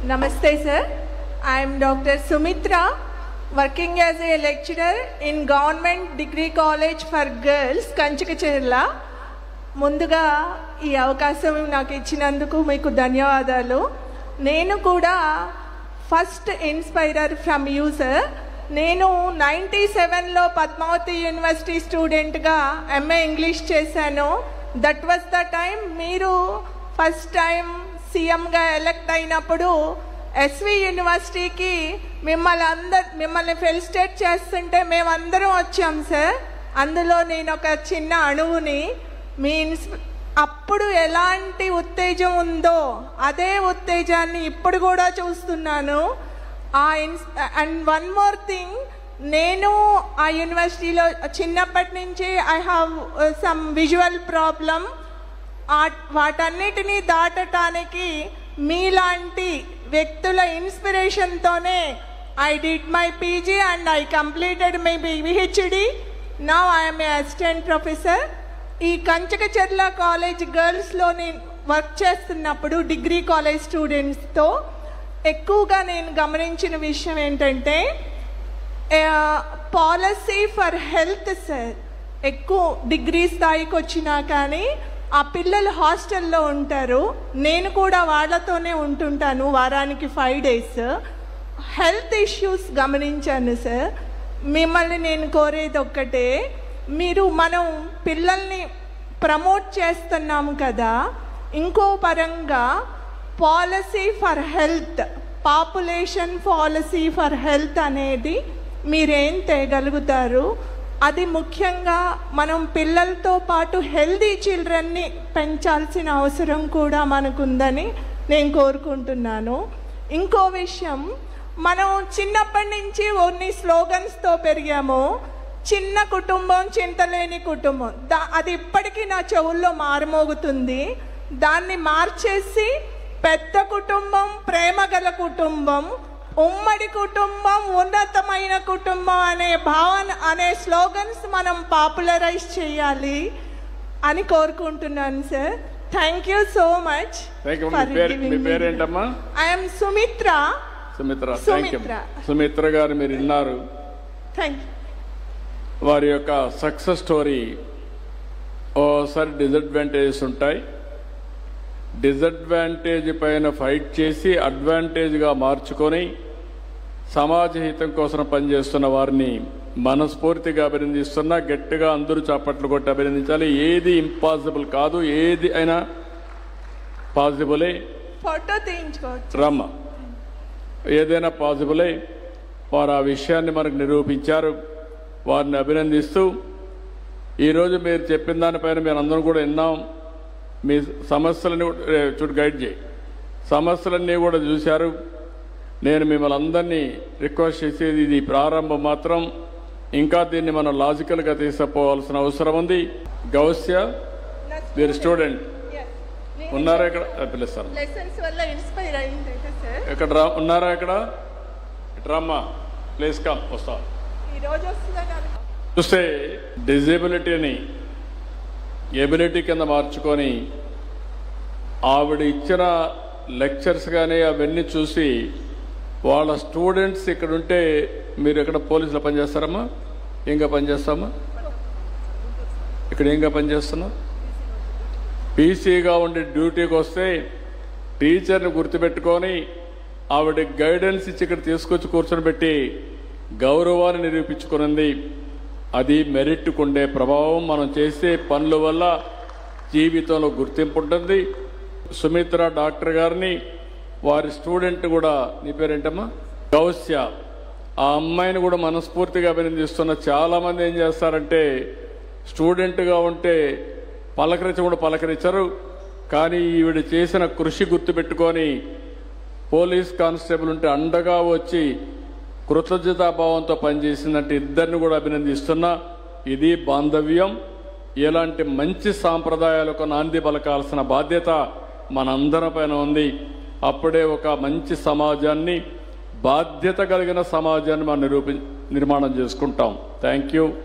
Namaste sir, I am Dr. Sumitra, working as a lecturer in Government Degree College for Girls, Kanchikacherla. ముందుగా ఈ అవకాశం నాకు ఇచ్చినందుకు మీకు ధన్యవాదాలు. నేను కూడా ఫస్ట్ ఇన్స్పైరర్ ఫ్రమ్ యూ సార్. నేను 97లో పద్మావతి యూనివర్సిటీ స్టూడెంట్గా ఎంఏ ఇంగ్లీష్ చేశాను. దట్ వాజ్ ద టైం మీరు ఫస్ట్ టైం సీఎంగా ఎలక్ట్ అయినప్పుడు ఎస్వి యూనివర్సిటీకి మిమ్మల్ని ఫెలిసిటేట్ చేస్తుంటే మేమందరం వచ్చాం సార్. అందులో నేను ఒక చిన్న అణువుని. అప్పుడు ఎలాంటి ఉత్తేజం ఉందో అదే ఉత్తేజాన్ని ఇప్పుడు కూడా చూస్తున్నాను. అండ్ వన్ మోర్ థింగ్, నేను ఆ యూనివర్సిటీలో చిన్నప్పటి నుంచి I have some visual problem. వాటన్నిటినీ దాటటానికి మీలాంటి వ్యక్తుల ఇన్స్పిరేషన్తోనే I did my PG and I completed my PhD. Now I'm a assistant professor. ఈ కంచకచర్ల కాలేజ్ గర్ల్స్లో నేను వర్క్ చేస్తున్నప్పుడు డిగ్రీ కాలేజ్ స్టూడెంట్స్తో ఎక్కువగా నేను గమనించిన విషయం ఏంటంటే పాలసీ ఫర్ హెల్త్ సార్. ఎక్కువ డిగ్రీ స్థాయికి వచ్చినా కానీ ఆ పిల్లలు హాస్టల్లో ఉంటారు. నేను కూడా వాళ్ళతోనే ఉంటుంటాను వారానికి 5 days. హెల్త్ ఇష్యూస్ గమనించాను సార్. మిమ్మల్ని నేను కోరేది ఒక్కటే, మనం పిల్లల్ని ప్రమోట్ చేస్తున్నాము కదా, ఇంకో పరంగా policy for health, population policy for health అనేది మీరేం తేగలుగుతారు? అది ముఖ్యంగా మనం పిల్లలతో పాటు హెల్దీ చిల్డ్రన్ని పెంచాల్సిన అవసరం కూడా మనకుందని నేను కోరుకుంటున్నాను. ఇంకో విషయం, మనం చిన్నప్పటి నుంచి కొన్ని స్లోగన్స్తో పెరిగాము. చిన్న కుటుంబం చింతలేని కుటుంబం, అది ఇప్పటికీ నా చెవుల్లో మారుమోగుతుంది. దాన్ని మార్చేసి పెద్ద కుటుంబం, ప్రేమ గల కుటుంబం, ఉమ్మడి కుటుంబం, ఉన్నతమైన కుటుంబం అనే భావన అనే స్లోగన్స్ మనం పాపులరైజ్ చేయాలి అని కోరుకుంటున్నాను sir. Thank you so much. I'm Sumitra. Sumitra గారు మీరు విన్నారు. Thank you. వారి యొక్క సక్సెస్ స్టోరీ. ఓసారి డిసడ్వాంటేజెస్ ఉంటాయి. డిసడ్వాంటేజ్ పైన ఫైట్ చేసి అడ్వాంటేజ్గా మార్చుకొని సమాజ హితం కోసం పనిచేస్తున్న వారిని మనస్ఫూర్తిగా అభినందిస్తున్నా. గట్టిగా అందరూ చప్పట్లు కొట్టి అభినందించాలి. ఏది ఇంపాసిబుల్ కాదు, ఏది అయినా పాసిబులే. ఫోటో తీయించుకోవచ్చు రమ్మ, ఏదైనా పాసిబులే. వారు ఆ విషయాన్ని మనకు నిరూపించారు. వారిని అభినందిస్తూ ఈరోజు మీరు చెప్పిన దానిపైన మేము అందరం కూడా విన్నాం. మీ సమస్యలన్నీ గైడ్ చేయి, సమస్యలన్నీ కూడా చూశారు. నేను మిమ్మల్ని అందరినీ రిక్వెస్ట్ చేసేది, ఇది ప్రారంభం మాత్రం. ఇంకా దీన్ని మనం లాజికల్గా తీసుకుపోవాల్సిన అవసరం ఉంది. గౌస్య, మీరు స్టూడెంట్ ఉన్నారా? ఇక్కడ పిలుస్తాను. ఇక్కడ ఉన్నారా? ఇక్కడ డ్రామా ప్లేస్ కమ్ వస్తా. చూస్తే డిజేబిలిటీని ఎబిలిటీ కింద మార్చుకొని ఆవిడ ఇచ్చిన లెక్చర్స్ కానీ అవన్నీ చూసి వాళ్ళ స్టూడెంట్స్ ఇక్కడ ఉంటే, మీరు ఎక్కడ పోలీసులో పనిచేస్తారమ్మా? ఏంగా పనిచేస్తామా? ఇక్కడ ఏంగా పనిచేస్తున్నా? పీసీగా ఉండి డ్యూటీకి వస్తే టీచర్ని గుర్తుపెట్టుకొని ఆవిడ గైడెన్స్ ఇచ్చి ఇక్కడ తీసుకొచ్చి కూర్చొని పెట్టి గౌరవాన్ని నిరూపించుకున్నది. అది మెరిట్కు ఉండే ప్రభావం. మనం చేసే పనుల వల్ల జీవితంలో గుర్తింపు ఉంటుంది. సుమిత్ర డాక్టర్ గారిని, వారి స్టూడెంట్ కూడా, నీ పేరేంటమ్మా? గౌస్య. ఆ అమ్మాయిని కూడా మనస్ఫూర్తిగా అభినందిస్తున్న. చాలామంది ఏం చేస్తారంటే స్టూడెంట్గా ఉంటే పలకరించరు. కానీ ఈవిడ చేసిన కృషి గుర్తుపెట్టుకొని పోలీస్ కానిస్టేబుల్ ఉంటే అండగా వచ్చి కృతజ్ఞతాభావంతో పనిచేసిందంటే ఇద్దరిని కూడా అభినందిస్తున్నా. ఇది బాంధవ్యం. ఇలాంటి మంచి సాంప్రదాయాలకు నాంది పలకాల్సిన బాధ్యత మనందరి పైన ఉంది. అప్పుడే ఒక మంచి సమాజాన్ని, బాధ్యత కలిగిన సమాజాన్ని మనం నిర్మాణం చేసుకుంటాం. Thank you.